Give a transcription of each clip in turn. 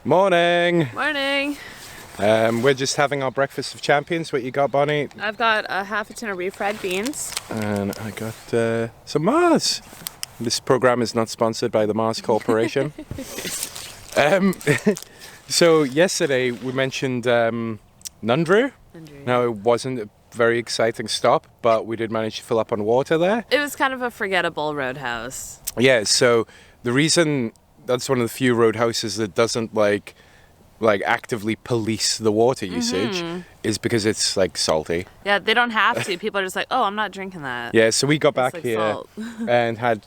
Morning! Morning! We're just having our breakfast of champions. What you got, Bonnie? I've got a half a tin of refried beans. And I got some Mars. This program is not sponsored by the Mars Corporation. So yesterday we mentioned Nundru. Now it wasn't a very exciting stop, but we did manage to fill up on water there. It was kind of a forgettable roadhouse. Yeah, so the reason that's one of the few roadhouses that doesn't like actively police the water usage is because it's like salty. Yeah, they don't have to. People are just like, oh, I'm not drinking that. Yeah, so we got back like here salt. and had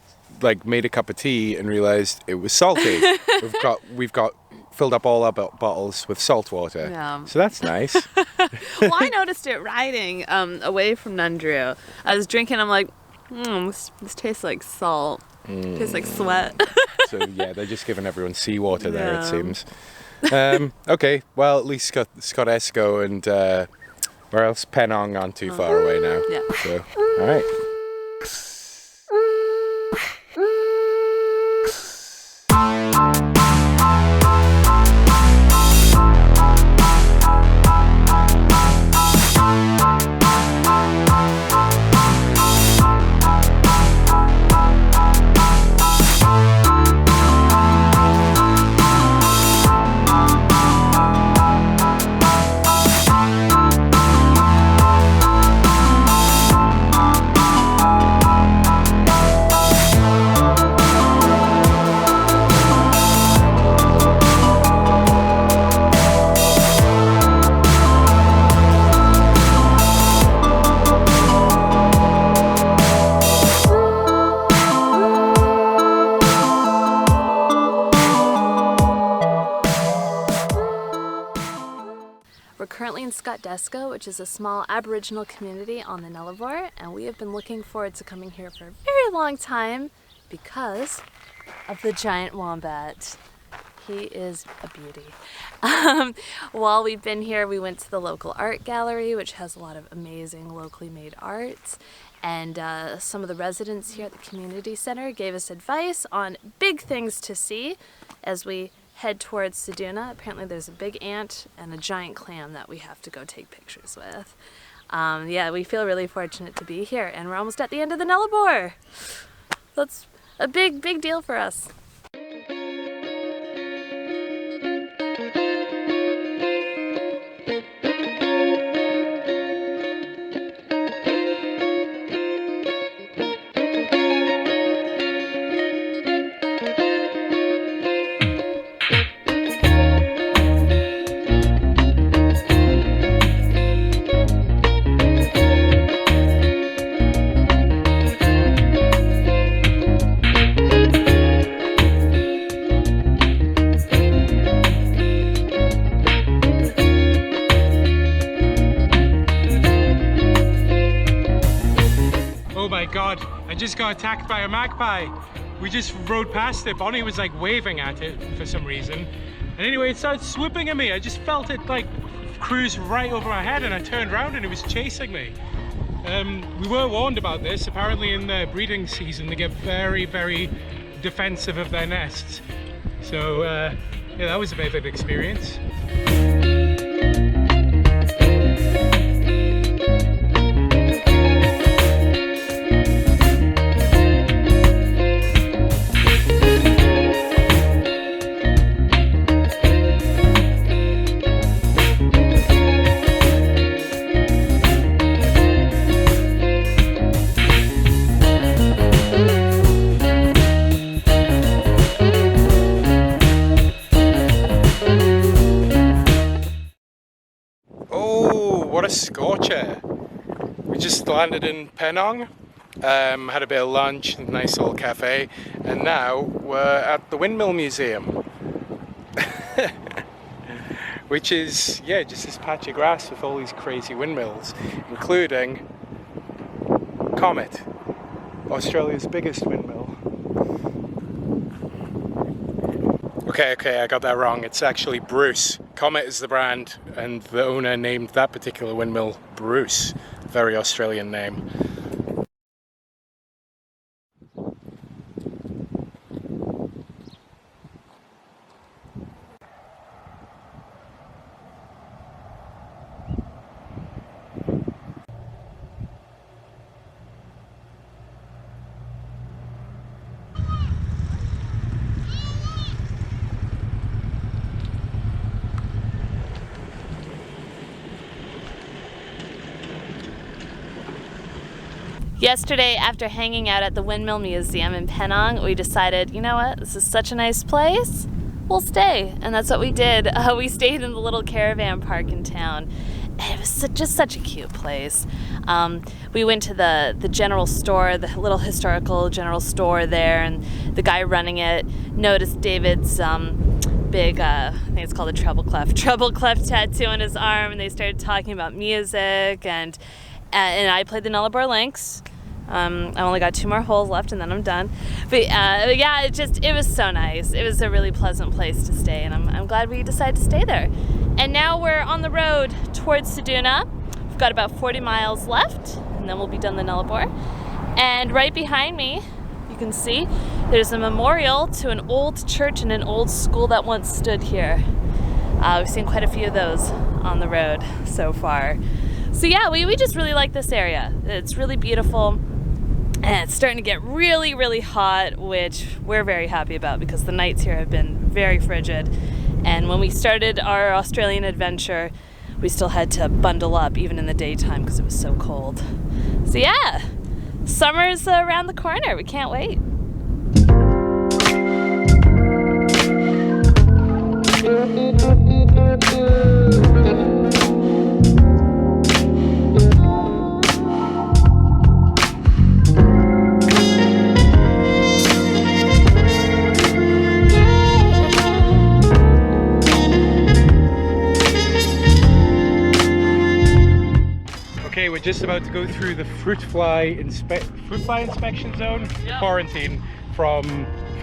made a cup of tea and realized it was salty. we've got filled up all our bottles with salt water. Yeah. So that's nice. Well, I noticed it riding away from Nundru. I was drinking, I'm like, this tastes like salt. Tastes like sweat. So yeah, they're just giving everyone seawater there, Yeah. it seems. Okay, well at least Scotdesco and where else? Penong aren't too far away now. Yeah. So, all right. We're currently in Scotdesco, which is a small Aboriginal community on the Nullarbor, and we have been looking forward to coming here for a very long time because of the giant wombat. He is a beauty. While we've been here, we went to the local art gallery, which has a lot of amazing locally made art, and some of the residents here at the community center gave us advice on big things to see as we head towards Ceduna. Apparently there's a big ant and a giant clam that we have to go take pictures with. Yeah, we feel really fortunate to be here, and we're almost at the end of the Nullarbor. That's a big, big deal for us. Oh my god, I just got attacked by a magpie. We just rode past it. Bonnie was like waving at it for some reason. And anyway, it started swooping at me. I just felt it like cruise right over my head, and I turned around and it was chasing me. We were warned about this. Apparently in the breeding season they get very, very defensive of their nests. So yeah, that was a bit of an experience. What a scorcher. We just landed in Penong, had a bit of lunch, a nice little cafe, and now we're at the Windmill Museum. Which is, yeah, just this patch of grass with all these crazy windmills, including Comet, Australia's biggest windmill. Okay, I got that wrong. It's actually Bruce. Comet is the brand, and the owner named that particular windmill Bruce. Very Australian name. Yesterday, after hanging out at the Windmill Museum in Penong, we decided, you know what, this is such a nice place, we'll stay. And that's what we did. We stayed in the little caravan park in town. And it was just such a cute place. We went to the general store, the little historical general store there, and the guy running it noticed David's big, I think it's called a treble clef tattoo on his arm, and they started talking about music, and I played the Nullarbor Links. I only got 2 more holes left and then I'm done. But yeah, it was so nice. It was a really pleasant place to stay, and I'm glad we decided to stay there. And now we're on the road towards Ceduna. We've got about 40 miles left and then we'll be done the Nullarbor. And right behind me, you can see there's a memorial to an old church and an old school that once stood here. We've seen quite a few of those on the road so far. So yeah, we just really like this area. It's really beautiful. And it's starting to get really, really hot, which we're very happy about because the nights here have been very frigid. And when we started our Australian adventure, we still had to bundle up even in the daytime because it was so cold. So yeah, summer's around the corner. We can't wait. Okay, we're just about to go through the fruit fly inspection zone quarantine for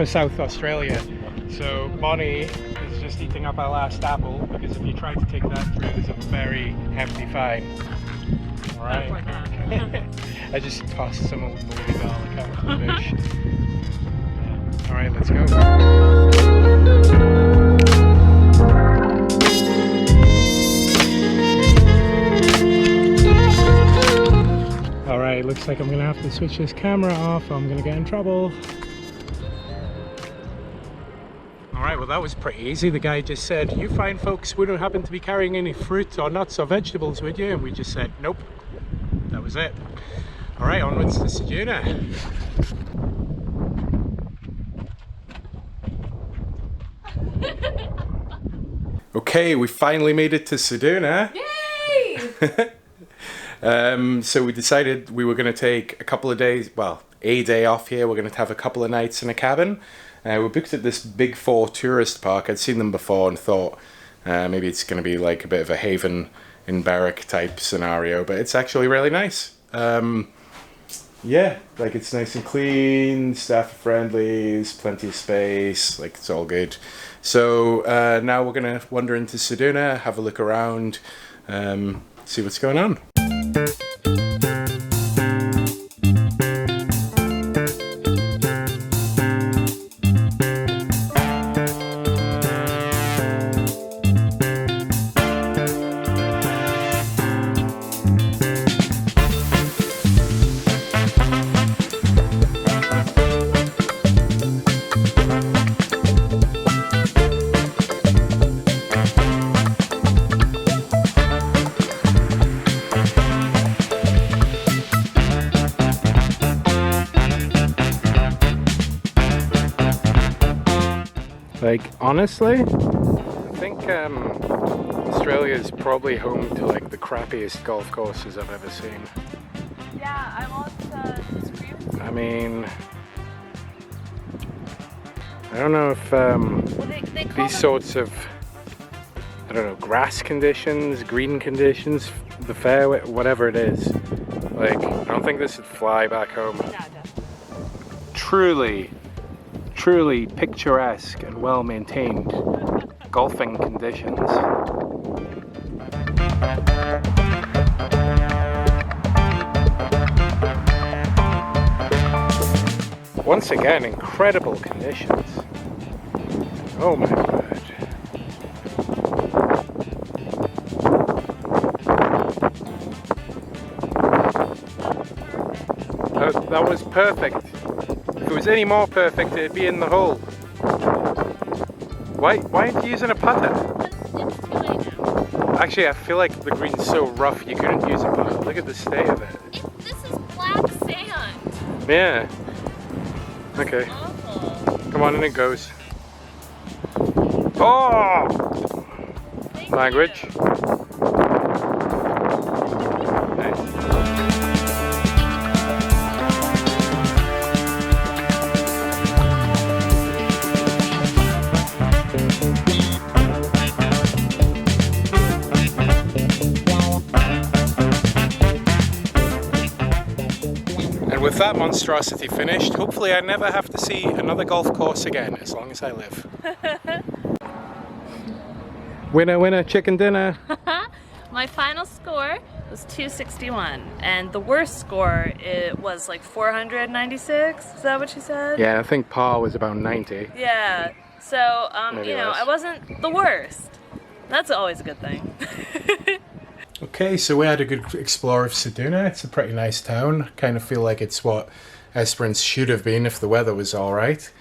South Australia. So Bonnie is just eating up our last apple because if you try to take that through, there's a very hefty fine. All right. I just tossed some old moldy garlic out of the bush. Yeah. All right, let's go. Alright, looks like I'm going to have to switch this camera off. I'm going to get in trouble. Alright, well that was pretty easy. The guy just said, you fine folks wouldn't happen to be carrying any fruit or nuts or vegetables, would you? And we just said, nope. That was it. Alright, onwards to Ceduna. Okay, we finally made it to Ceduna. Yay! So we decided we were going to take a couple of days, well, a day off here. We're going to have a couple of nights in a cabin. We booked at this Big 4 tourist park. I'd seen them before and thought maybe it's going to be like a bit of a Haven in Berwick type scenario, but it's actually really nice. Yeah, like it's nice and clean, staff are friendly, there's plenty of space, like it's all good. So now we're going to wander into Ceduna, have a look around, see what's going on. Like, honestly, I think Australia is probably home to like the crappiest golf courses I've ever seen. Yeah, I won't disagree with you. I mean, I don't know if They call these sorts of, I don't know, grass conditions, green conditions, the fairway, whatever it is, like, I don't think this would fly back home. No, definitely. Truly picturesque and well maintained golfing conditions. Once again, incredible conditions. Oh my word. That was perfect. If it was any more perfect, it'd be in the hole. Why aren't you using a putter? It's too late now. Actually, I feel like the green's so rough you couldn't use a putter. Look at the state of it. This is black sand. Yeah. Okay. Come on, in it goes. Oh! Language. Nice. And with that monstrosity finished, hopefully I never have to see another golf course again as long as I live. Winner, winner, chicken dinner. My final score was 261, and the worst score it was like 496. Is that what you said? Yeah, I think par was about 90. Yeah. So Maybe you know, less. I wasn't the worst. That's always a good thing. Okay, so we had a good explore of Ceduna. It's a pretty nice town. Kind of feel like it's what Esperance should have been if the weather was all right.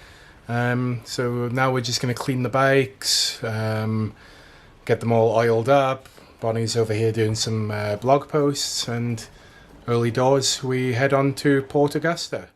So now we're just going to clean the bikes, get them all oiled up. Bonnie's over here doing some blog posts, and early doors we head on to Port Augusta.